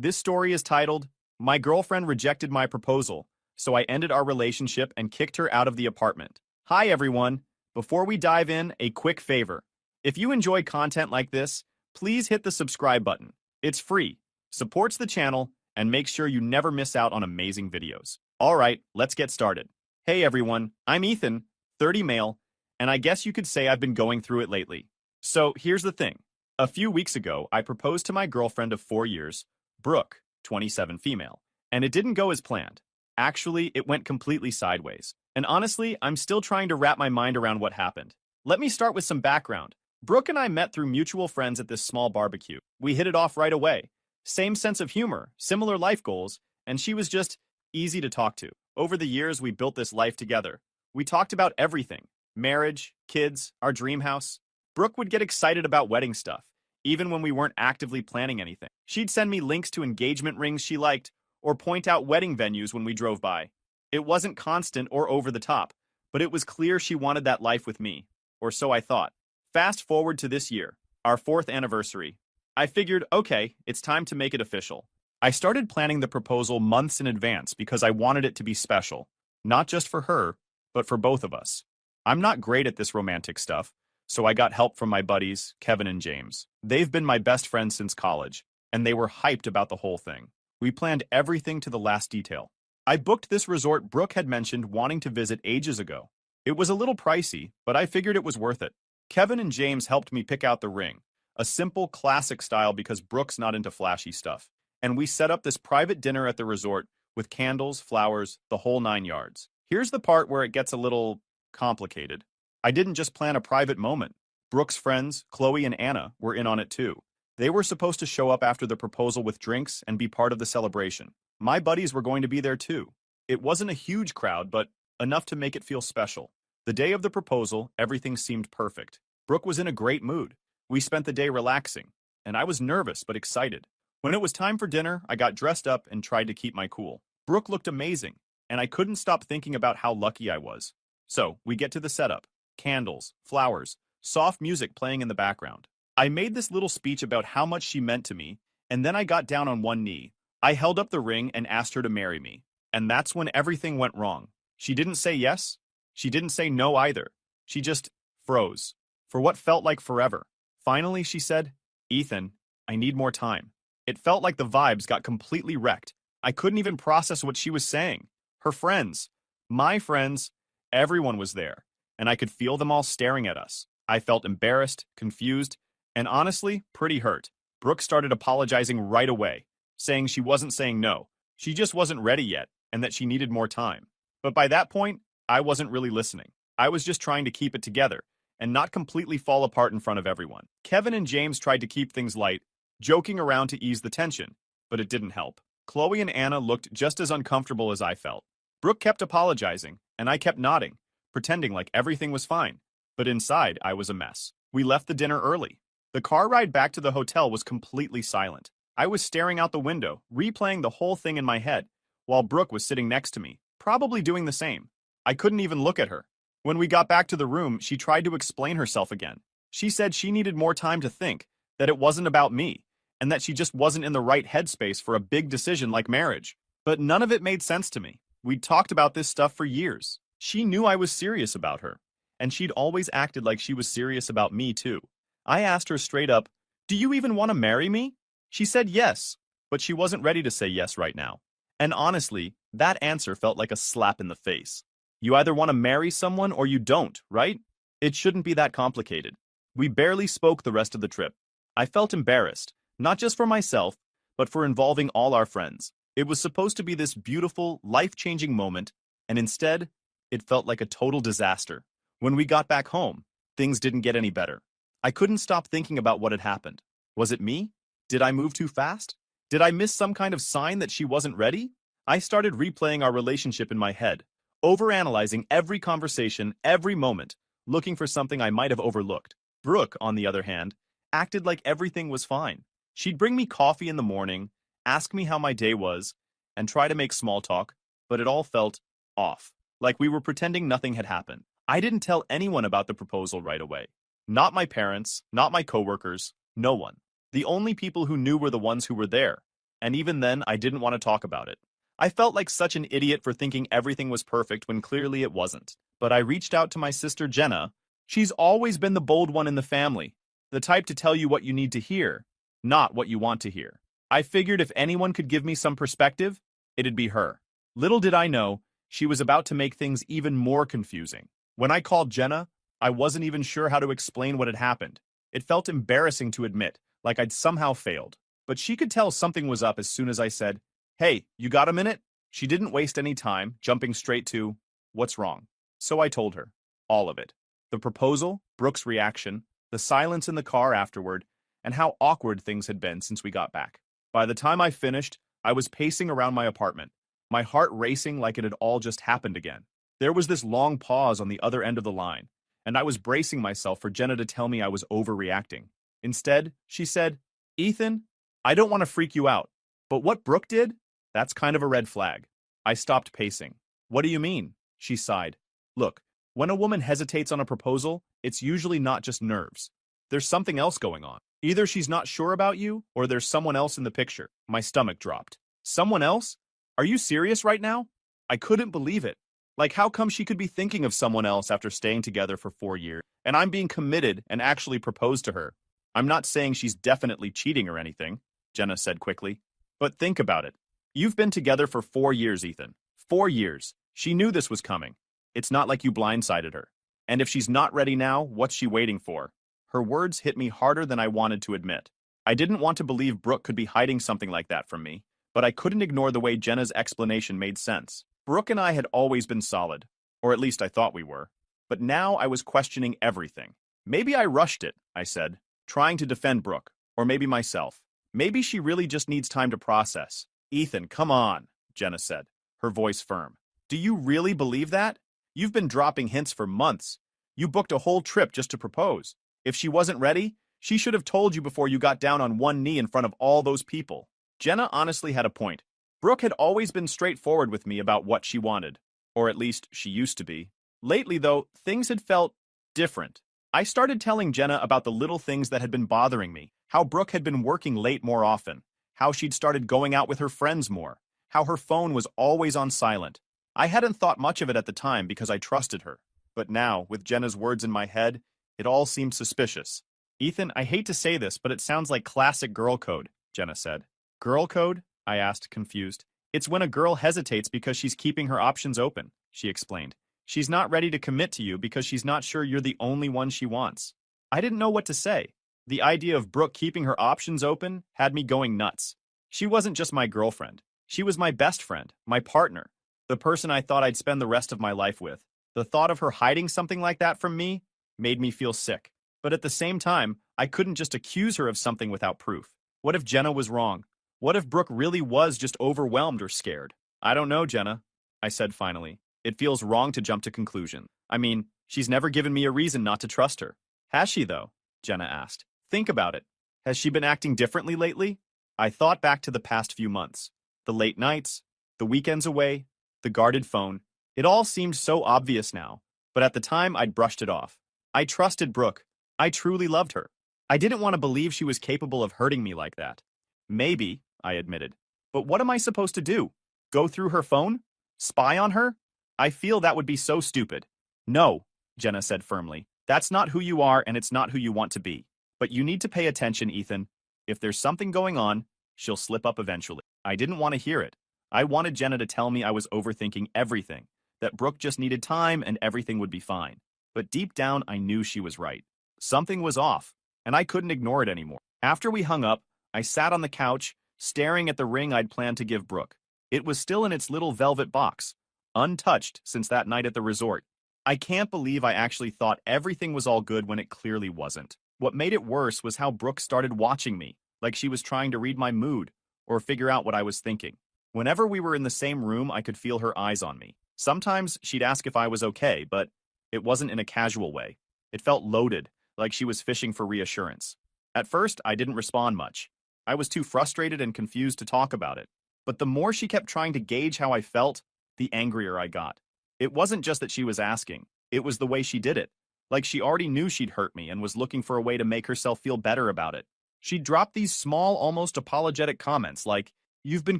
This story is titled, My Girlfriend Rejected My Proposal, so I ended our relationship and kicked her out of the apartment. Hi everyone. Before we dive in, a quick favor. If you enjoy content like this, please hit the subscribe button. It's free, supports the channel, and makes sure you never miss out on amazing videos. Alright, let's get started. Hey everyone, I'm Ethan, 30 male, and I guess you could say I've been going through it lately. So here's the thing. A few weeks ago, I proposed to my girlfriend of 4 years, Brooke, 27 female, and it didn't go as planned. Actually, it went completely sideways. And honestly, I'm still trying to wrap my mind around what happened. Let me start with some background. Brooke and I met through mutual friends at this small barbecue. We hit it off right away. Same sense of humor, similar life goals, and she was just easy to talk to. Over the years, we built this life together. We talked about everything. Marriage, kids, our dream house. Brooke would get excited about wedding stuff, even when we weren't actively planning anything. She'd send me links to engagement rings she liked, or point out wedding venues when we drove by. It wasn't constant or over the top, but it was clear she wanted that life with me, or so I thought. Fast forward to this year, our 4th anniversary. I figured, okay, it's time to make it official. I started planning the proposal months in advance because I wanted it to be special, not just for her, but for both of us. I'm not great at this romantic stuff, so I got help from my buddies, Kevin and James. They've been my best friends since college, and they were hyped about the whole thing. We planned everything to the last detail. I booked this resort Brooke had mentioned wanting to visit ages ago. It was a little pricey, but I figured it was worth it. Kevin and James helped me pick out the ring, a simple, classic style because Brooke's not into flashy stuff. And we set up this private dinner at the resort with candles, flowers, the whole 9 yards. Here's the part where it gets a little complicated. I didn't just plan a private moment. Brooke's friends, Qley and Anna, were in on it too. They were supposed to show up after the proposal with drinks and be part of the celebration. My buddies were going to be there too. It wasn't a huge crowd, but enough to make it feel special. The day of the proposal, everything seemed perfect. Brooke was in a great mood. We spent the day relaxing, and I was nervous but excited. When it was time for dinner, I got dressed up and tried to keep my cool. Brooke looked amazing, and I couldn't stop thinking about how lucky I was. So, we get to the setup. Candles, flowers, soft music playing in the background. I made this little speech about how much she meant to me, and then I got down on one knee. I held up the ring and asked her to marry me. And that's when everything went wrong. She didn't say yes. She didn't say no either. She just froze. For what felt like forever. Finally, she said, "Ethan, I need more time." It felt like the vibes got completely wrecked. I couldn't even process what she was saying. Her friends, my friends, everyone was there, and I could feel them all staring at us. I felt embarrassed, confused, and honestly, pretty hurt. Brooke started apologizing right away, saying she wasn't saying no. She just wasn't ready yet, and that she needed more time. But by that point, I wasn't really listening. I was just trying to keep it together and not completely fall apart in front of everyone. Kevin and James tried to keep things light, joking around to ease the tension, but it didn't help. Qley and Anna looked just as uncomfortable as I felt. Brooke kept apologizing, and I kept nodding, pretending like everything was fine. But inside, I was a mess. We left the dinner early. The car ride back to the hotel was completely silent. I was staring out the window, replaying the whole thing in my head, while Brooke was sitting next to me, probably doing the same. I couldn't even look at her. When we got back to the room, she tried to explain herself again. She said she needed more time to think, that it wasn't about me, and that she just wasn't in the right headspace for a big decision like marriage. But none of it made sense to me. We'd talked about this stuff for years. She knew I was serious about her, and she'd always acted like she was serious about me too. I asked her straight up, "Do you even want to marry me?" She said yes, but she wasn't ready to say yes right now. And honestly, that answer felt like a slap in the face. You either want to marry someone or you don't, right? It shouldn't be that complicated. We barely spoke the rest of the trip. I felt embarrassed, not just for myself, but for involving all our friends. It was supposed to be this beautiful, life-changing moment, and instead, it felt like a total disaster. When we got back home, things didn't get any better. I couldn't stop thinking about what had happened. Was it me? Did I move too fast? Did I miss some kind of sign that she wasn't ready? I started replaying our relationship in my head, overanalyzing every conversation, every moment, looking for something I might have overlooked. Brooke, on the other hand, acted like everything was fine. She'd bring me coffee in the morning, ask me how my day was, and try to make small talk, but it all felt off, like we were pretending nothing had happened. I didn't tell anyone about the proposal right away. Not my parents, not my coworkers, no one. The only people who knew were the ones who were there, and even then I didn't want to talk about it. I felt like such an idiot for thinking everything was perfect when clearly it wasn't. But I reached out to my sister Jenna. She's always been the bold one in the family, the type to tell you what you need to hear, not what you want to hear. I figured if anyone could give me some perspective, it'd be her. Little did I know, she was about to make things even more confusing. When I called Jenna, I wasn't even sure how to explain what had happened. It felt embarrassing to admit, like I'd somehow failed. But she could tell something was up as soon as I said, "Hey, you got a minute?" She didn't waste any time, jumping straight to, "What's wrong?" So I told her. All of it. The proposal, Brooke's reaction, the silence in the car afterward, and how awkward things had been since we got back. By the time I finished, I was pacing around my apartment, my heart racing like it had all just happened again. There was this long pause on the other end of the line, and I was bracing myself for Jenna to tell me I was overreacting. Instead, she said, "Ethan, I don't want to freak you out, but what Brooke did? That's kind of a red flag." I stopped pacing. "What do you mean?" She sighed. "Look, when a woman hesitates on a proposal, it's usually not just nerves. There's something else going on. Either she's not sure about you, or there's someone else in the picture." My stomach dropped. Someone else? Are you serious right now? I couldn't believe it. Like, how come she could be thinking of someone else after staying together for 4 years, and I'm being committed and actually proposed to her? "I'm not saying she's definitely cheating or anything," Jenna said quickly. "But think about it. You've been together for 4 years, Ethan. 4 years. She knew this was coming. It's not like you blindsided her. And if she's not ready now, what's she waiting for?" Her words hit me harder than I wanted to admit. I didn't want to believe Brooke could be hiding something like that from me, but I couldn't ignore the way Jenna's explanation made sense. Brooke and I had always been solid, or at least I thought we were. But now I was questioning everything. "Maybe I rushed it," I said, trying to defend Brooke, or maybe myself. "Maybe she really just needs time to process." "Ethan, come on," Jenna said, her voice firm. "Do you really believe that? You've been dropping hints for months. You booked a whole trip just to propose. If she wasn't ready, she should have told you before you got down on one knee in front of all those people." Jenna honestly had a point. Brooke had always been straightforward with me about what she wanted, or at least she used to be. Lately, though, things had felt different. I started telling Jenna about the little things that had been bothering me, how Brooke had been working late more often, how she'd started going out with her friends more, how her phone was always on silent. I hadn't thought much of it at the time because I trusted her. But now, with Jenna's words in my head, it all seemed suspicious. "Ethan, I hate to say this, but it sounds like classic girl code," Jenna said. "Girl code?" I asked, confused. "It's when a girl hesitates because she's keeping her options open," she explained. "She's not ready to commit to you because she's not sure you're the only one she wants." I didn't know what to say. The idea of Brooke keeping her options open had me going nuts. She wasn't just my girlfriend. She was my best friend, my partner, the person I thought I'd spend the rest of my life with. The thought of her hiding something like that from me made me feel sick. But at the same time, I couldn't just accuse her of something without proof. What if Jenna was wrong? What if Brooke really was just overwhelmed or scared? "I don't know, Jenna," I said finally. "It feels wrong to jump to conclusion. I mean, she's never given me a reason not to trust her." "Has she, though?" Jenna asked. "Think about it. Has she been acting differently lately?" I thought back to the past few months. The late nights, the weekends away, the guarded phone. It all seemed so obvious now, but at the time I'd brushed it off. I trusted Brooke. I truly loved her. I didn't want to believe she was capable of hurting me like that. "Maybe," I admitted. "But what am I supposed to do? Go through her phone? Spy on her? I feel that would be so stupid." "No," Jenna said firmly. "That's not who you are and it's not who you want to be. But you need to pay attention, Ethan. If there's something going on, she'll slip up eventually." I didn't want to hear it. I wanted Jenna to tell me I was overthinking everything, that Brooke just needed time and everything would be fine. But deep down, I knew she was right. Something was off, and I couldn't ignore it anymore. After we hung up, I sat on the couch, staring at the ring I'd planned to give Brooke. It was still in its little velvet box, untouched since that night at the resort. I can't believe I actually thought everything was all good when it clearly wasn't. What made it worse was how Brooke started watching me, like she was trying to read my mood or figure out what I was thinking. Whenever we were in the same room, I could feel her eyes on me. Sometimes she'd ask if I was okay, but it wasn't in a casual way. It felt loaded, like she was fishing for reassurance. At first, I didn't respond much. I was too frustrated and confused to talk about it. But the more she kept trying to gauge how I felt, the angrier I got. It wasn't just that she was asking. It was the way she did it. Like she already knew she'd hurt me and was looking for a way to make herself feel better about it. She dropped these small, almost apologetic comments like, "You've been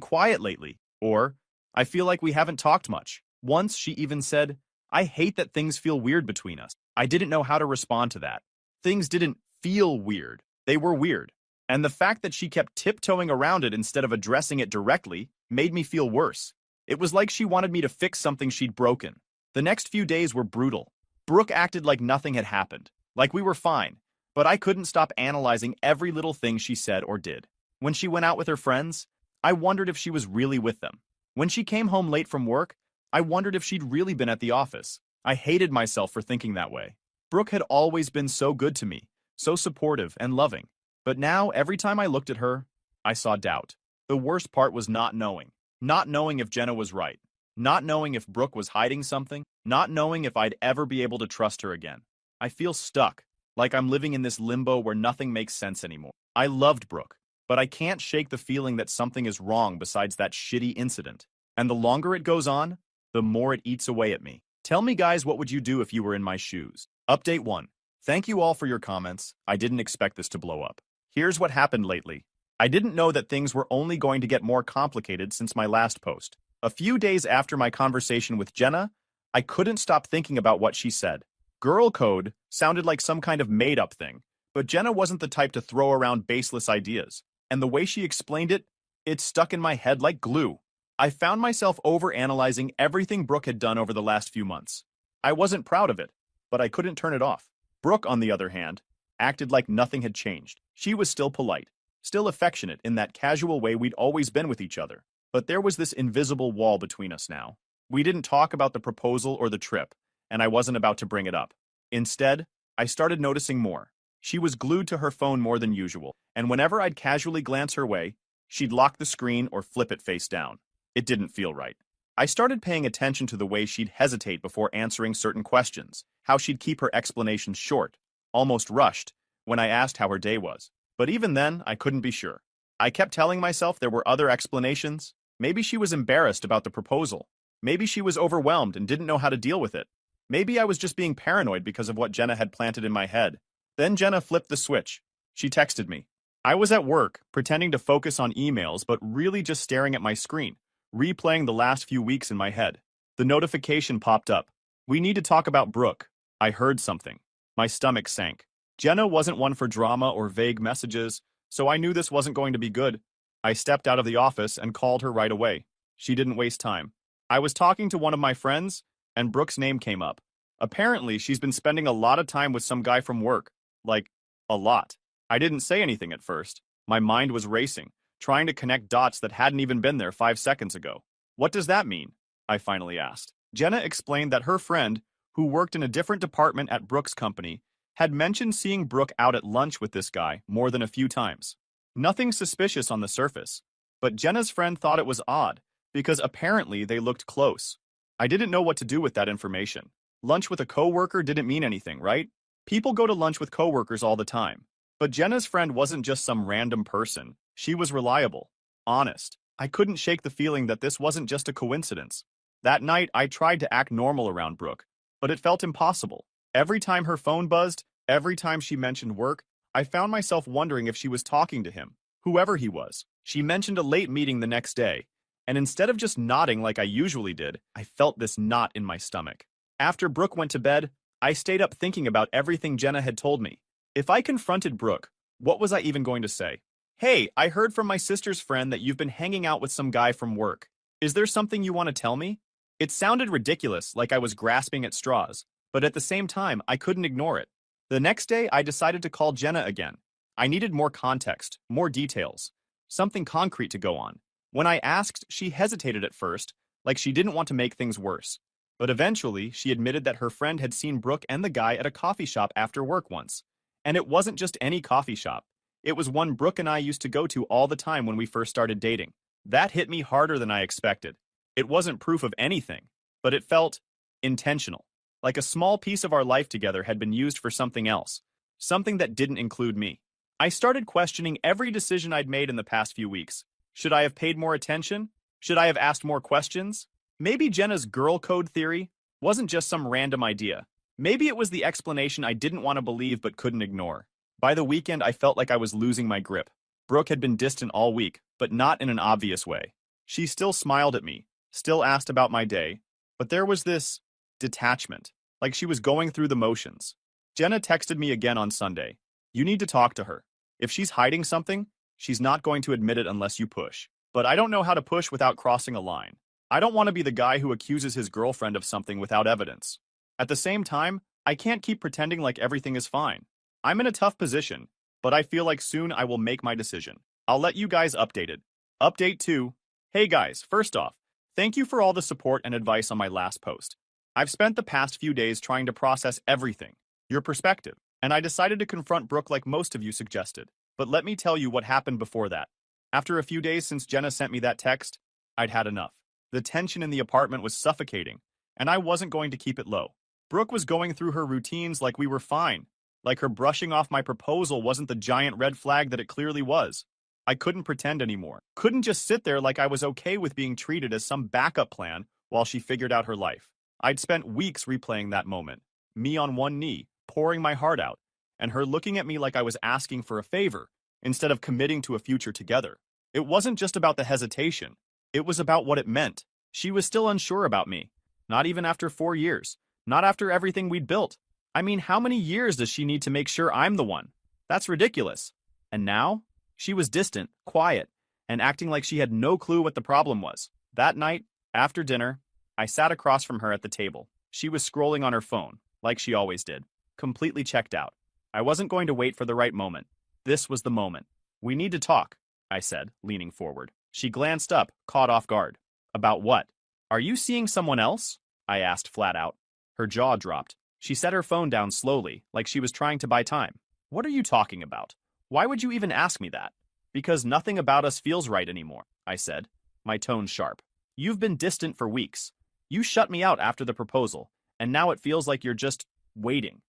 quiet lately," or "I feel like we haven't talked much." Once she even said, "I hate that things feel weird between us." I didn't know how to respond to that. Things didn't feel weird. They were weird. And the fact that she kept tiptoeing around it instead of addressing it directly made me feel worse. It was like she wanted me to fix something she'd broken. The next few days were brutal. Brooke acted like nothing had happened, like we were fine, but I couldn't stop analyzing every little thing she said or did. When she went out with her friends, I wondered if she was really with them. When she came home late from work, I wondered if she'd really been at the office. I hated myself for thinking that way. Brooke had always been so good to me, so supportive and loving. But now, every time I looked at her, I saw doubt. The worst part was not knowing. Not knowing if Jenna was right. Not knowing if Brooke was hiding something. Not knowing if I'd ever be able to trust her again. I feel stuck, like I'm living in this limbo where nothing makes sense anymore. I loved Brooke, but I can't shake the feeling that something is wrong besides that shitty incident. And the longer it goes on, the more it eats away at me. Tell me, guys, what would you do if you were in my shoes? Update 1. Thank you all for your comments. I didn't expect this to blow up. Here's what happened lately. I didn't know that things were only going to get more complicated since my last post. A few days after my conversation with Jenna, I couldn't stop thinking about what she said. Girl code sounded like some kind of made-up thing, but Jenna wasn't the type to throw around baseless ideas. And the way she explained it, it stuck in my head like glue. I found myself overanalyzing everything Brooke had done over the last few months. I wasn't proud of it, but I couldn't turn it off. Brooke, on the other hand, acted like nothing had changed. She was still polite, still affectionate in that casual way we'd always been with each other. But there was this invisible wall between us now. We didn't talk about the proposal or the trip, and I wasn't about to bring it up. Instead, I started noticing more. She was glued to her phone more than usual, and whenever I'd casually glance her way, she'd lock the screen or flip it face down. It didn't feel right. I started paying attention to the way she'd hesitate before answering certain questions, how she'd keep her explanations short, almost rushed, when I asked how her day was. But even then, I couldn't be sure. I kept telling myself there were other explanations. Maybe she was embarrassed about the proposal. Maybe she was overwhelmed and didn't know how to deal with it. Maybe I was just being paranoid because of what Jenna had planted in my head. Then Jenna flipped the switch. She texted me. I was at work, pretending to focus on emails, but really just staring at my screen, replaying the last few weeks in my head. The notification popped up. "We need to talk about Brooke." I heard something. My stomach sank. Jenna wasn't one for drama or vague messages, so I knew this wasn't going to be good. I stepped out of the office and called her right away. She didn't waste time. I was talking to one of my friends, and Brooke's name came up. Apparently, she's been spending a lot of time with some guy from work. Like, a lot. I didn't say anything at first. My mind was racing, trying to connect dots that hadn't even been there 5 seconds ago. "What does that mean?" I finally asked. Jenna explained that her friend, who worked in a different department at Brooke's company, had mentioned seeing Brooke out at lunch with this guy more than a few times. Nothing suspicious on the surface, but Jenna's friend thought it was odd, because apparently they looked close. I didn't know what to do with that information. Lunch with a coworker didn't mean anything, right? People go to lunch with coworkers all the time. But Jenna's friend wasn't just some random person. She was reliable, honest. I couldn't shake the feeling that this wasn't just a coincidence. That night, I tried to act normal around Brooke, but it felt impossible. Every time her phone buzzed, every time she mentioned work, I found myself wondering if she was talking to him, whoever he was. She mentioned a late meeting the next day, and instead of just nodding like I usually did, I felt this knot in my stomach. After Brooke went to bed, I stayed up thinking about everything Jenna had told me. If I confronted Brooke, what was I even going to say? "Hey, I heard from my sister's friend that you've been hanging out with some guy from work. Is there something you want to tell me?" It sounded ridiculous, like I was grasping at straws, but at the same time, I couldn't ignore it. The next day, I decided to call Jenna again. I needed more context, more details, something concrete to go on. When I asked, she hesitated at first, like she didn't want to make things worse. But eventually, she admitted that her friend had seen Brooke and the guy at a coffee shop after work once. And it wasn't just any coffee shop. It was one Brooke and I used to go to all the time when we first started dating. That hit me harder than I expected. It wasn't proof of anything, but it felt intentional. Like a small piece of our life together had been used for something else, something that didn't include me. I started questioning every decision I'd made in the past few weeks. Should I have paid more attention? Should I have asked more questions? Maybe Jenna's girl code theory wasn't just some random idea. Maybe it was the explanation I didn't want to believe but couldn't ignore. By the weekend, I felt like I was losing my grip. Brooke had been distant all week, but not in an obvious way. She still smiled at me, still asked about my day, but there was this detachment, like she was going through the motions. Jenna texted me again on Sunday. You need to talk to her. If she's hiding something, she's not going to admit it unless you push. But I don't know how to push without crossing a line. I don't want to be the guy who accuses his girlfriend of something without evidence. At the same time, I can't keep pretending like everything is fine. I'm in a tough position, but I feel like soon I will make my decision. I'll let you guys updated. Update 2. Hey guys, first off, thank you for all the support and advice on my last post. I've spent the past few days trying to process everything, your perspective, and I decided to confront Brooke like most of you suggested. But let me tell you what happened before that. After a few days since Jenna sent me that text, I'd had enough. The tension in the apartment was suffocating, and I wasn't going to keep it low. Brooke was going through her routines like we were fine, like her brushing off my proposal wasn't the giant red flag that it clearly was. I couldn't pretend anymore. Couldn't just sit there like I was okay with being treated as some backup plan while she figured out her life. I'd spent weeks replaying that moment, me on one knee, pouring my heart out, and her looking at me like I was asking for a favor instead of committing to a future together. It wasn't just about the hesitation. It was about what it meant. She was still unsure about me. Not even after 4 years. Not after everything we'd built. I mean, how many years does she need to make sure I'm the one? That's ridiculous. And now? She was distant, quiet, and acting like she had no clue what the problem was. That night, after dinner, I sat across from her at the table. She was scrolling on her phone, like she always did, completely checked out. I wasn't going to wait for the right moment. This was the moment. We need to talk, I said, leaning forward. She glanced up, caught off guard. About what? Are you seeing someone else? I asked flat out. Her jaw dropped. She set her phone down slowly, like she was trying to buy time. What are you talking about? Why would you even ask me that? Because nothing about us feels right anymore, I said, my tone sharp. You've been distant for weeks. You shut me out after the proposal, and now it feels like you're just waiting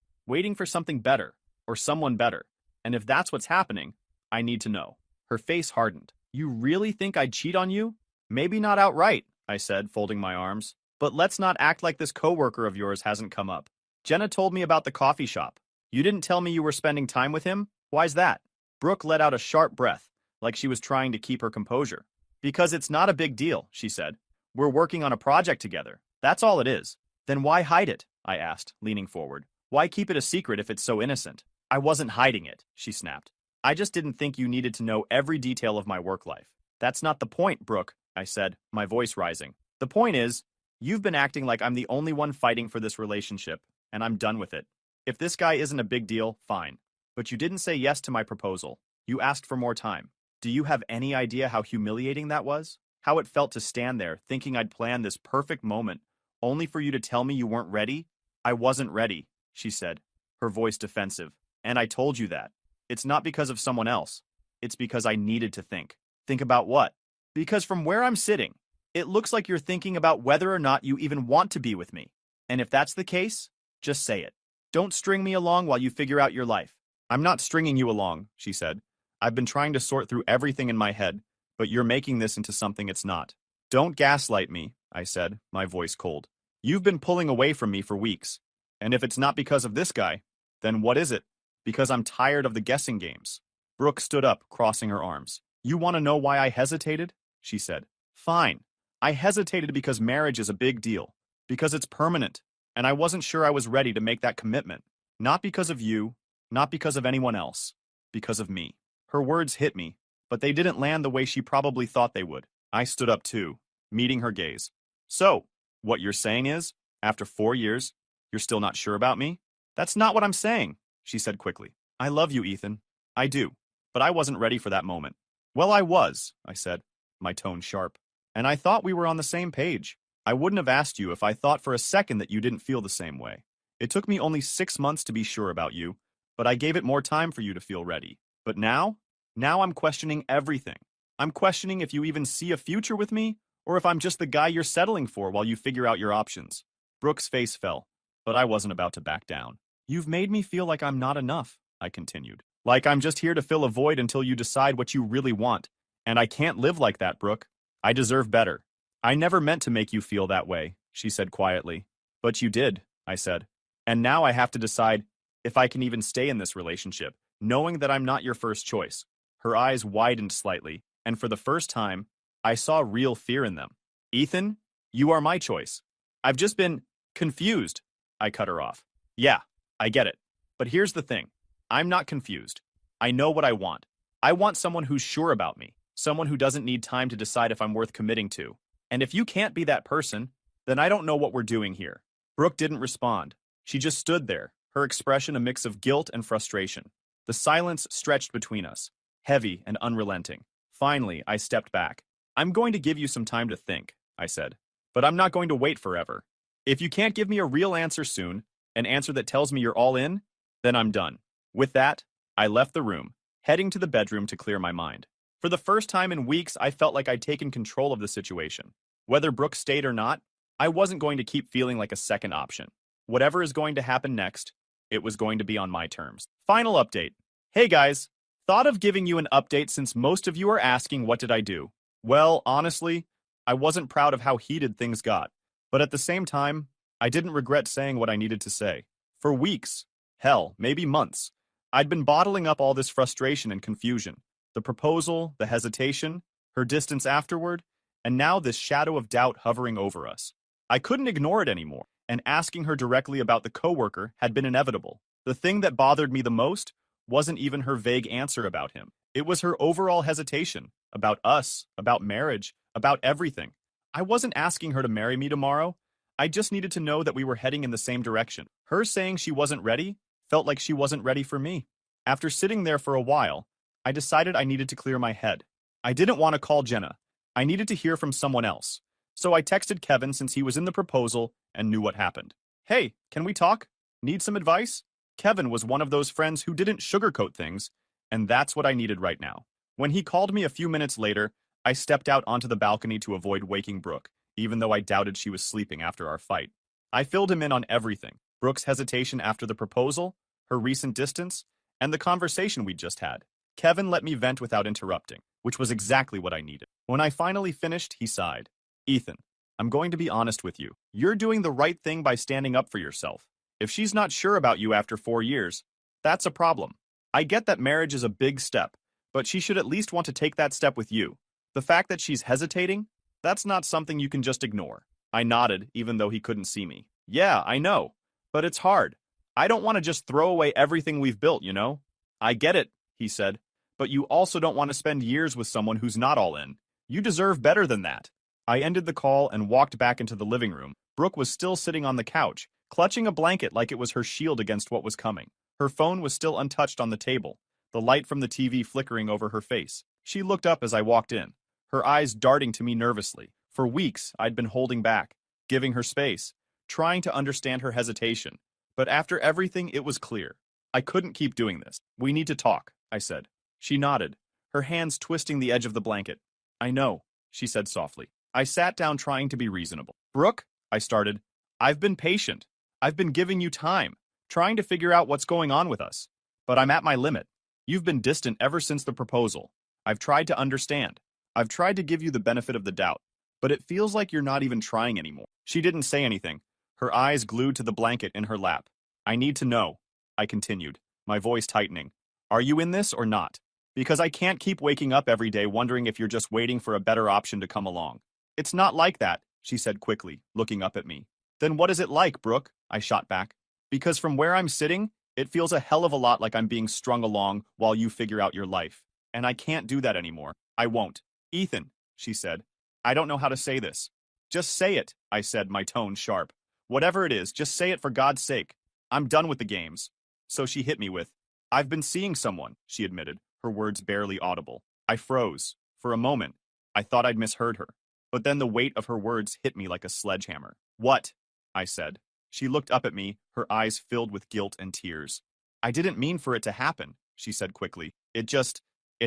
for something better, or someone better. And if that's what's happening, I need to know. Her face hardened. You really think I'd cheat on you? Maybe not outright, I said, folding my arms. But let's not act like this coworker of yours hasn't come up. Jenna told me about the coffee shop. You didn't tell me you were spending time with him? Why's that? Brooke let out a sharp breath, like she was trying to keep her composure. Because it's not a big deal, she said. We're working on a project together. That's all it is. Then why hide it? I asked, leaning forward. Why keep it a secret if it's so innocent? I wasn't hiding it, she snapped. I just didn't think you needed to know every detail of my work life. That's not the point, Brooke, I said, my voice rising. The point is, you've been acting like I'm the only one fighting for this relationship, and I'm done with it. If this guy isn't a big deal, fine. But you didn't say yes to my proposal. You asked for more time. Do you have any idea how humiliating that was? How it felt to stand there, thinking I'd planned this perfect moment, only for you to tell me you weren't ready? I wasn't ready, she said, her voice defensive. And I told you that. It's not because of someone else. It's because I needed to think. Think about what? Because from where I'm sitting, it looks like you're thinking about whether or not you even want to be with me. And if that's the case, just say it. Don't string me along while you figure out your life. I'm not stringing you along, she said. I've been trying to sort through everything in my head, but you're making this into something it's not. Don't gaslight me, I said, my voice cold. You've been pulling away from me for weeks. And if it's not because of this guy, then what is it? Because I'm tired of the guessing games. Brooke stood up, crossing her arms. You want to know why I hesitated? She said. Fine. I hesitated because marriage is a big deal. Because it's permanent. And I wasn't sure I was ready to make that commitment. Not because of you, not because of anyone else. Because of me. Her words hit me, but they didn't land the way she probably thought they would. I stood up too, meeting her gaze. So, what you're saying is, after 4 years, you're still not sure about me? That's not what I'm saying, she said quickly. I love you, Ethan. I do. But I wasn't ready for that moment. Well, I was, I said, my tone sharp. And I thought we were on the same page. I wouldn't have asked you if I thought for a second that you didn't feel the same way. It took me only 6 months to be sure about you, but I gave it more time for you to feel ready. But now I'm questioning everything. I'm questioning if you even see a future with me, or if I'm just the guy you're settling for while you figure out your options. Brooke's face fell, but I wasn't about to back down. You've made me feel like I'm not enough, I continued. Like I'm just here to fill a void until you decide what you really want. And I can't live like that, Brooke. I deserve better. I never meant to make you feel that way, she said quietly. But you did, I said. And now I have to decide if I can even stay in this relationship, knowing that I'm not your first choice. Her eyes widened slightly, and for the first time, I saw real fear in them. Ethan, you are my choice. I've just been confused. I cut her off. Yeah, I get it. But here's the thing. I'm not confused. I know what I want. I want someone who's sure about me, someone who doesn't need time to decide if I'm worth committing to. And if you can't be that person, then I don't know what we're doing here. Brooke didn't respond. She just stood there, her expression a mix of guilt and frustration. The silence stretched between us, heavy and unrelenting. Finally, I stepped back. I'm going to give you some time to think, I said. But I'm not going to wait forever. If you can't give me a real answer soon, an answer that tells me you're all in, then I'm done. With that, I left the room, heading to the bedroom to clear my mind. For the first time in weeks, I felt like I'd taken control of the situation. Whether Brooke stayed or not, I wasn't going to keep feeling like a second option. Whatever is going to happen next, it was going to be on my terms. Final update. Hey guys, thought of giving you an update since most of you are asking what did I do. Well, honestly, I wasn't proud of how heated things got. But at the same time, I didn't regret saying what I needed to say. For weeks, hell, maybe months, I'd been bottling up all this frustration and confusion. The proposal, the hesitation, her distance afterward, and now this shadow of doubt hovering over us. I couldn't ignore it anymore, and asking her directly about the coworker had been inevitable. The thing that bothered me the most wasn't even her vague answer about him. It was her overall hesitation, about us, about marriage, about everything. I wasn't asking her to marry me tomorrow. I just needed to know that we were heading in the same direction. Her saying she wasn't ready felt like she wasn't ready for me. After sitting there for a while, I decided I needed to clear my head. I didn't want to call Jenna. I needed to hear from someone else. So I texted Kevin since he was in the proposal and knew what happened. Hey, can we talk? Need some advice? Kevin was one of those friends who didn't sugarcoat things, and that's what I needed right now. When he called me a few minutes later, I stepped out onto the balcony to avoid waking Brooke, even though I doubted she was sleeping after our fight. I filled him in on everything. Brooke's hesitation after the proposal, her recent distance, and the conversation we'd just had. Kevin let me vent without interrupting, which was exactly what I needed. When I finally finished, he sighed. Ethan, I'm going to be honest with you. You're doing the right thing by standing up for yourself. If she's not sure about you after 4 years, that's a problem. I get that marriage is a big step, but she should at least want to take that step with you. The fact that she's hesitating, that's not something you can just ignore. I nodded, even though he couldn't see me. Yeah, I know, but it's hard. I don't want to just throw away everything we've built, you know? I get it, he said, but you also don't want to spend years with someone who's not all in. You deserve better than that. I ended the call and walked back into the living room. Brooke was still sitting on the couch, clutching a blanket like it was her shield against what was coming. Her phone was still untouched on the table, the light from the TV flickering over her face. She looked up as I walked in, her eyes darting to me nervously. For weeks, I'd been holding back, giving her space, trying to understand her hesitation. But after everything, it was clear. I couldn't keep doing this. We need to talk, I said. She nodded, her hands twisting the edge of the blanket. I know, she said softly. I sat down trying to be reasonable. Brooke, I started, I've been patient. I've been giving you time, trying to figure out what's going on with us. But I'm at my limit. You've been distant ever since the proposal. I've tried to understand. I've tried to give you the benefit of the doubt. But it feels like you're not even trying anymore. She didn't say anything, her eyes glued to the blanket in her lap. I need to know, I continued, my voice tightening. Are you in this or not? Because I can't keep waking up every day wondering if you're just waiting for a better option to come along. It's not like that, she said quickly, looking up at me. Then what is it like, Brooke? I shot back. Because from where I'm sitting, it feels a hell of a lot like I'm being strung along while you figure out your life. And I can't do that anymore. I won't. Ethan, she said. I don't know how to say this. Just say it, I said, my tone sharp. Whatever it is, just say it for God's sake. I'm done with the games. So she hit me with, I've been seeing someone, she admitted, her words barely audible. I froze. For a moment, I thought I'd misheard her. But then the weight of her words hit me like a sledgehammer. What? I said. She looked up at me, her eyes filled with guilt and tears. I didn't mean for it to happen, she said quickly. It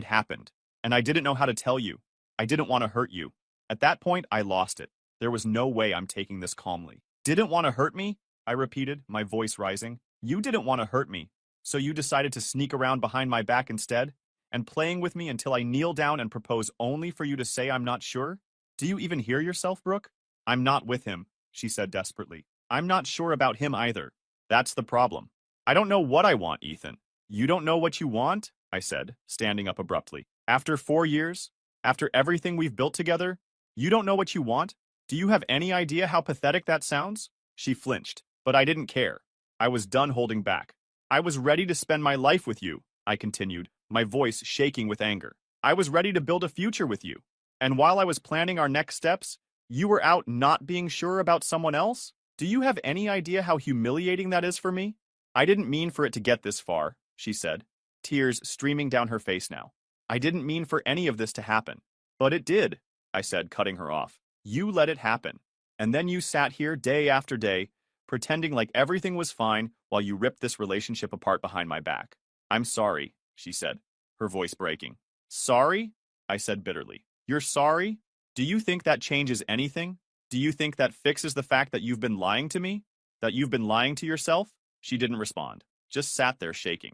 happened. And I didn't know how to tell you. I didn't want to hurt you. At that point, I lost it. There was no way I'm taking this calmly. Didn't want to hurt me? I repeated, my voice rising. You didn't want to hurt me. So you decided to sneak around behind my back instead? And playing with me until I kneel down and propose only for you to say I'm not sure? Do you even hear yourself, Brooke? I'm not with him, she said desperately. I'm not sure about him either. That's the problem. I don't know what I want, Ethan. You don't know what you want? I said, standing up abruptly. After 4 years? After everything we've built together? You don't know what you want? Do you have any idea how pathetic that sounds? She flinched, but I didn't care. I was done holding back. I was ready to spend my life with you, I continued, my voice shaking with anger. I was ready to build a future with you. And while I was planning our next steps, you were out not being sure about someone else? Do you have any idea how humiliating that is for me? I didn't mean for it to get this far, she said, tears streaming down her face now. I didn't mean for any of this to happen. But it did, I said, cutting her off. You let it happen. And then you sat here day after day, pretending like everything was fine while you ripped this relationship apart behind my back. I'm sorry, she said, her voice breaking. Sorry? I said bitterly. You're sorry? Do you think that changes anything? Do you think that fixes the fact that you've been lying to me? That you've been lying to yourself? She didn't respond, just sat there shaking.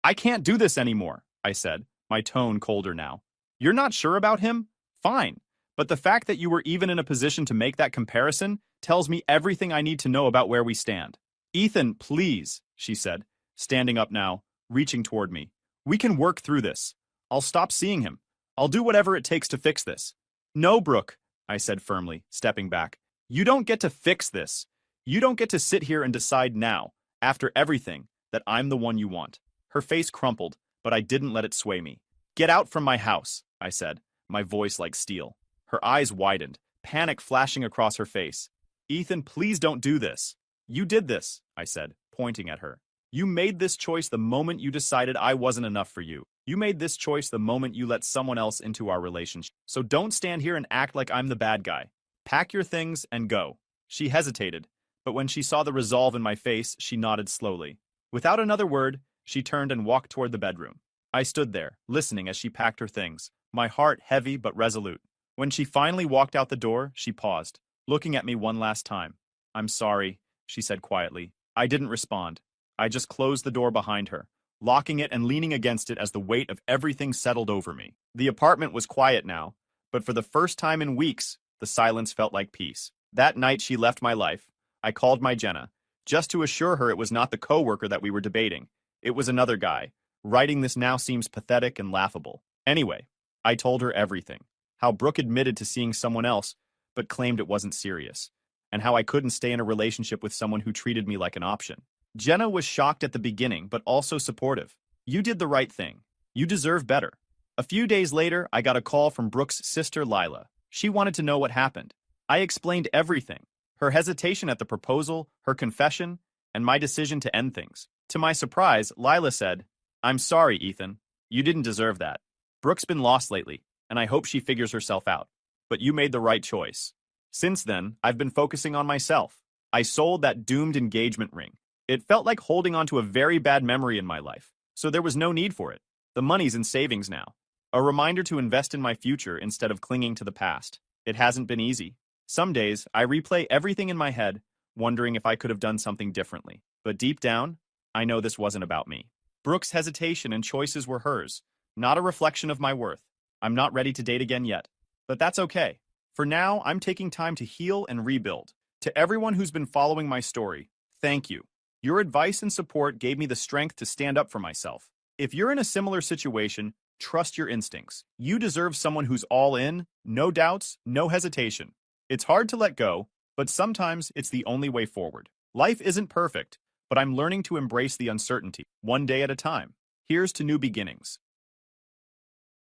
I can't do this anymore, I said, my tone colder now. You're not sure about him? Fine. But the fact that you were even in a position to make that comparison tells me everything I need to know about where we stand. Ethan, please, she said, standing up now, reaching toward me. We can work through this. I'll stop seeing him. I'll do whatever it takes to fix this. No, Brooke, I said firmly, stepping back. You don't get to fix this. You don't get to sit here and decide now, after everything, that I'm the one you want. Her face crumpled, but I didn't let it sway me. Get out from my house, I said, my voice like steel. Her eyes widened, panic flashing across her face. Ethan, please don't do this. You did this, I said, pointing at her. You made this choice the moment you decided I wasn't enough for you. You made this choice the moment you let someone else into our relationship. So don't stand here and act like I'm the bad guy. Pack your things and go. She hesitated, but when she saw the resolve in my face, she nodded slowly. Without another word, she turned and walked toward the bedroom. I stood there, listening as she packed her things, my heart heavy but resolute. When she finally walked out the door, she paused, looking at me one last time. I'm sorry, she said quietly. I didn't respond. I just closed the door behind her, locking it and leaning against it as the weight of everything settled over me. The apartment was quiet now, but for the first time in weeks, the silence felt like peace. That night she left my life, I called my Jenna, just to assure her it was not the coworker that we were debating. It was another guy. Writing this now seems pathetic and laughable. Anyway, I told her everything. How Brooke admitted to seeing someone else, but claimed it wasn't serious. And how I couldn't stay in a relationship with someone who treated me like an option. Jenna was shocked at the beginning, but also supportive. You did the right thing. You deserve better. A few days later, I got a call from Brooke's sister, Lila. She wanted to know what happened. I explained everything. Her hesitation at the proposal, her confession, and my decision to end things. To my surprise, Lila said, I'm sorry, Ethan. You didn't deserve that. Brooke's been lost lately, and I hope she figures herself out. But you made the right choice. Since then, I've been focusing on myself. I sold that doomed engagement ring. It felt like holding on to a very bad memory in my life, so there was no need for it. The money's in savings now. A reminder to invest in my future instead of clinging to the past. It hasn't been easy. Some days, I replay everything in my head, wondering if I could have done something differently. But deep down, I know this wasn't about me. Brooke's hesitation and choices were hers, not a reflection of my worth. I'm not ready to date again yet. But that's okay. For now, I'm taking time to heal and rebuild. To everyone who's been following my story, thank you. Your advice and support gave me the strength to stand up for myself. If you're in a similar situation, trust your instincts. You deserve someone who's all in, no doubts, no hesitation. It's hard to let go, but sometimes it's the only way forward. Life isn't perfect, but I'm learning to embrace the uncertainty, one day at a time. Here's to new beginnings.